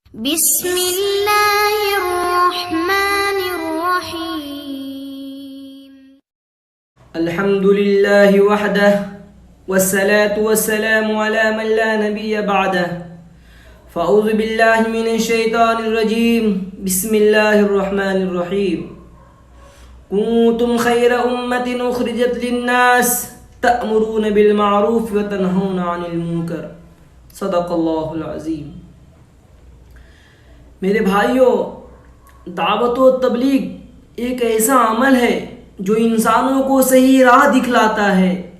बिस्मिल्लाहिर्रहमानिर्रहीम। अल्हम्दुलिल्लाहि वहदह वस्सलातु वस्सलामु अला मन ला नबिय्य बअदह। फ़अऊज़ु बिल्लाहि मिनश शैतानिर रजीम। बिस्मिल्लाहिर्रहमानिर्रहीम। कुंतुम खैरा उम्मतिन उखरिजत लिन्नास तअमुरून बिल मारूफ व तनहौना अनिल मुनकर। सदक़ल्लाहुल अज़ीम। मेरे भाइयों, दावत व तबलीग एक ऐसा अमल है जो इंसानों को सही राह दिखलाता है,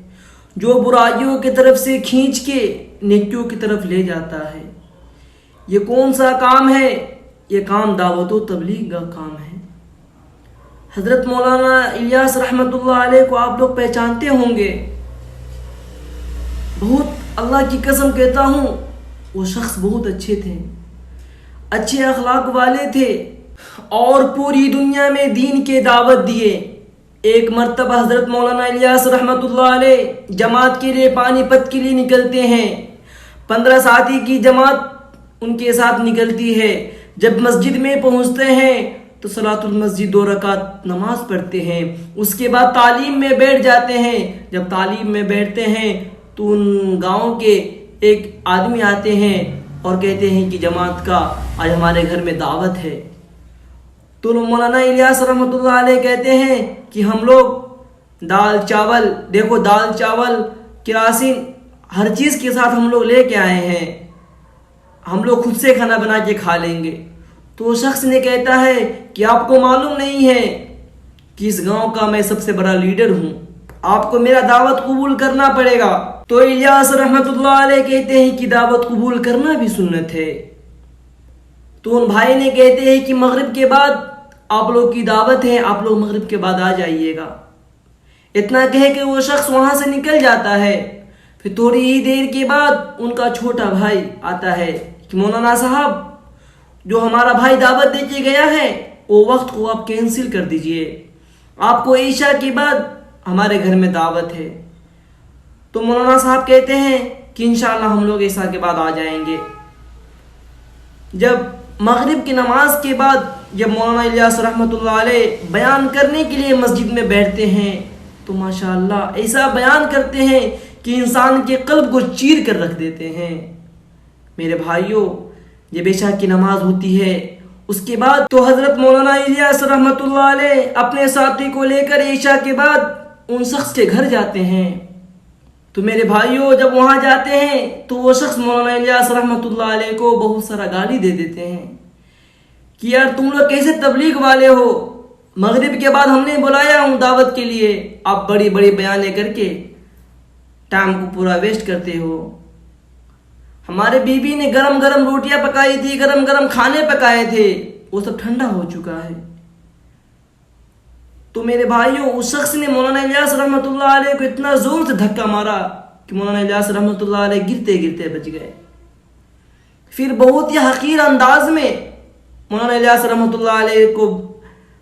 जो बुराइयों की तरफ से खींच के नेकियों की तरफ ले जाता है। ये कौन सा काम है? ये काम दावत व तबलीग का काम है। हज़रत मौलाना इलियास रहमतुल्लाह अलैह को आप लोग पहचानते होंगे। बहुत अल्लाह की कसम कहता हूँ, वो शख्स बहुत अच्छे थे, अच्छे अखलाक वाले थे और पूरी दुनिया में दीन के दावत दिए। एक मर्तबा हज़रत मौलाना इलियास रहमतुल्लाह अलैह जमात के लिए पानीपत के लिए निकलते हैं। 15 साथी की जमात उनके साथ निकलती है। जब मस्जिद में पहुंचते हैं तो सलातुल मस्जिद 2 रकात नमाज पढ़ते हैं। उसके बाद तालीम में बैठ जाते हैं। जब तालीम में बैठते हैं तो उन गाँव के एक आदमी आते हैं और कहते हैं कि जमात का आज हमारे घर में दावत है। तो मौलाना इलियास रहमतुल्लाह अलैह कहते हैं कि हम लोग दाल चावल, देखो दाल चावल केरासिन हर चीज़ के साथ हम लोग लेके आए हैं, हम लोग खुद से खाना बना के खा लेंगे। तो वो शख्स ने कहता है कि आपको मालूम नहीं है कि इस गांव का मैं सबसे बड़ा लीडर हूँ, आपको मेरा दावत कबूल करना पड़ेगा। तो इलियास रहमतुल्लाह अलैह कहते हैं कि दावत कबूल करना भी सुन्नत है। तो उन भाई ने कहते हैं कि मगरिब के बाद आप लोग की दावत है, आप लोग मगरिब के बाद आ जाइएगा। इतना कह के वो शख्स वहां से निकल जाता है। फिर थोड़ी ही देर के बाद उनका छोटा भाई आता है कि मौलाना साहब, जो हमारा भाई दावत दे के गया है वो वक्त को आप कैंसिल कर दीजिए, आपको ईशा के बाद हमारे घर में दावत है। तो मौलाना साहब कहते हैं कि इंशाअल्लाह हम लोग ईशा के बाद आ जाएंगे। जब मगरिब की नमाज के बाद जब मौलाना इलियास रहमतुल्लाह अलैह बयान करने के लिए मस्जिद में बैठते हैं तो माशाअल्लाह ऐसा बयान करते हैं कि इंसान के कल्ब को चीर कर रख देते हैं। मेरे भाइयों, ये बेशा की नमाज होती है। उसके बाद तो हज़रत मौलाना इलियास रहमतुल्लाह अलैह अपने साथी को लेकर ईशा के बाद उन शख्स के घर जाते हैं। तो मेरे भाइयों, जब वहाँ जाते हैं तो वो शख्स मौलाना इलियास रहमतुल्लाह अलैह को बहुत सारा गाली दे देते हैं कि यार तुम लोग कैसे तबलीग वाले हो, मगरिब के बाद हमने बुलाया हूँ दावत के लिए, आप बड़ी बड़ी बयानें करके टाइम को पूरा वेस्ट करते हो। हमारे बीबी ने गरम गरम रोटियां पकाई थी, गरम गरम खाने पकाए थे, वो सब ठंडा हो चुका है। तो मेरे भाइयों, उस शख्स ने मौलाना इलियास रहमतुल्लाह अलैह को इतना जोर से धक्का मारा कि मौलाना इलियास रहमतुल्लाह अलैह गिरते गिरते बच गए। फिर बहुत ही हकीर अंदाज में मौलाना इलियास रहमतुल्लाह अलैह को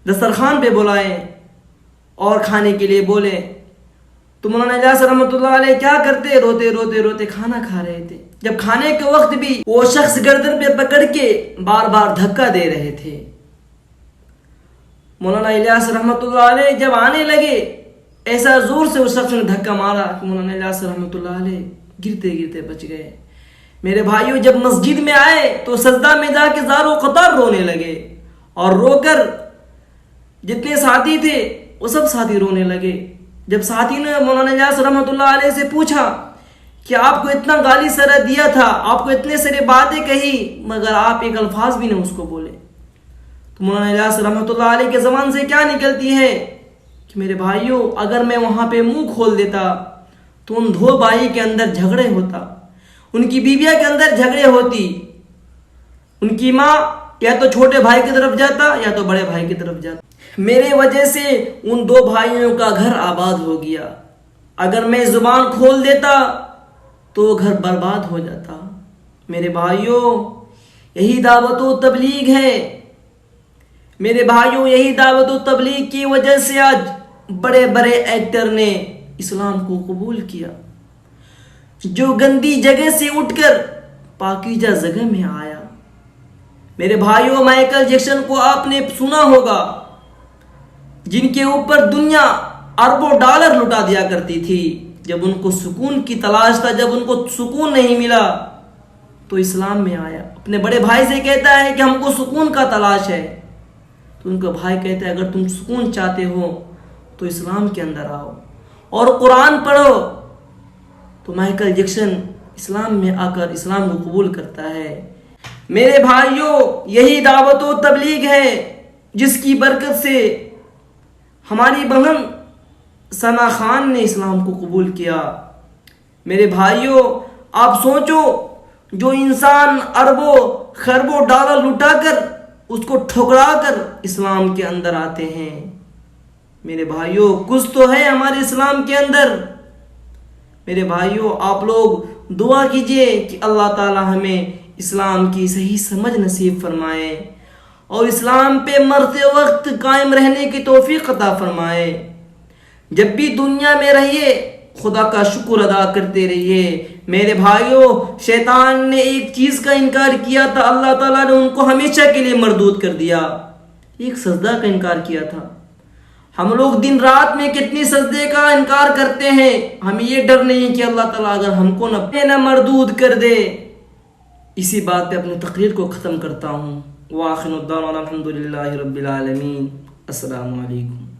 दस्तरखान पे बुलाए और खाने के लिए बोले। तो मौलाना इलियास रहमतुल्लाह अलैह क्या करते, रोते रोते रोते खाना खा रहे थे। जब खाने के वक्त भी वो शख्स गर्दन पे पकड़ के बार बार धक्का दे रहे थे। मौलाना इलियास रहमतुल्लाह अलैह जब आने लगे, ऐसा जोर से उस शख्स ने धक्का मारा कि मौलाना इलियास रहमतुल्लाह अलैह गिरते गिरते बच गए। मेरे भाइयों, जब मस्जिद में आए तो सजदा में जाके ज़ारो क़तार रोने लगे और रोकर जितने साथी थे वो सब साथी रोने लगे। जब साथी ने मौलाना इलियास रहमतुल्लाह अलैह से पूछा कि आपको इतना गाली सरा दिया था, आपको इतने सारे बातें कही, मगर आप एक अल्फाज भी नहीं उसको बोले। तो मौलाना इलियास रहमतुल्लाह अलैह के ज़बान से क्या निकलती है कि मेरे भाइयों, अगर मैं वहाँ पे मुंह खोल देता तो उन 2 भाई के अंदर झगड़े होता, उनकी बीविया के अंदर झगड़े होती, उनकी माँ या तो छोटे भाई की तरफ जाता या तो बड़े भाई की तरफ जाता। मेरे वजह से उन 2 भाइयों का घर आबाद हो गया। अगर मैं जुबान खोल देता तो वो घर बर्बाद हो जाता। मेरे भाइयों, यही दावत व तबलीग है। मेरे भाइयों, यही दावत व तबलीग की वजह से आज बड़े बड़े एक्टर ने इस्लाम को कबूल किया। जो गंदी जगह से उठकर पाकीज़ा जगह में आया, मेरे भाइयों, माइकल जैक्सन को आपने सुना होगा, जिनके ऊपर दुनिया अरबों डॉलर लुटा दिया करती थी। जब उनको सुकून की तलाश था, जब उनको सुकून नहीं मिला तो इस्लाम में आया। अपने बड़े भाई से कहता है कि हमको सुकून का तलाश है, तो उनका भाई कहता है अगर तुम सुकून चाहते हो तो इस्लाम के अंदर आओ और कुरान पढ़ो। तो माइकल जैक्सन इस्लाम में आकर इस्लाम को कबूल करता है। मेरे भाइयों, यही दावत व तबलीग है जिसकी बरकत से हमारी बहन सना खान ने इस्लाम को कबूल किया। मेरे भाइयों, आप सोचो, जो इंसान अरबों खरबों डॉलर लुटाकर उसको ठुकरा कर इस्लाम के अंदर आते हैं। मेरे भाइयों, कुछ तो है हमारे इस्लाम के अंदर। मेरे भाइयों, आप लोग दुआ कीजिए कि अल्लाह ताला हमें इस्लाम की सही समझ नसीब फरमाए और इस्लाम पे मरते वक्त कायम रहने की तौफीक अता फरमाए। जब भी दुनिया में रहिए खुदा का शुक्र अदा करते रहिए। मेरे भाइयों, शैतान ने एक चीज का इनकार किया था, अल्लाह ताला ने उनको हमेशा के लिए मरदूद कर दिया। एक सजदा का इनकार किया था। हम लोग दिन रात में कितनी सजदे का इनकार करते हैं। हमें ये डर नहीं कि अल्लाह ताला अगर हमको न मरदूद कर दे। इसी बात पे अपनी तकरीर को ख़त्म करता हूँ। वाखिर दावाना अल्हम्दुलिल्लाहि रब्बिल आलमीन। अस्सलामु अलैकुम।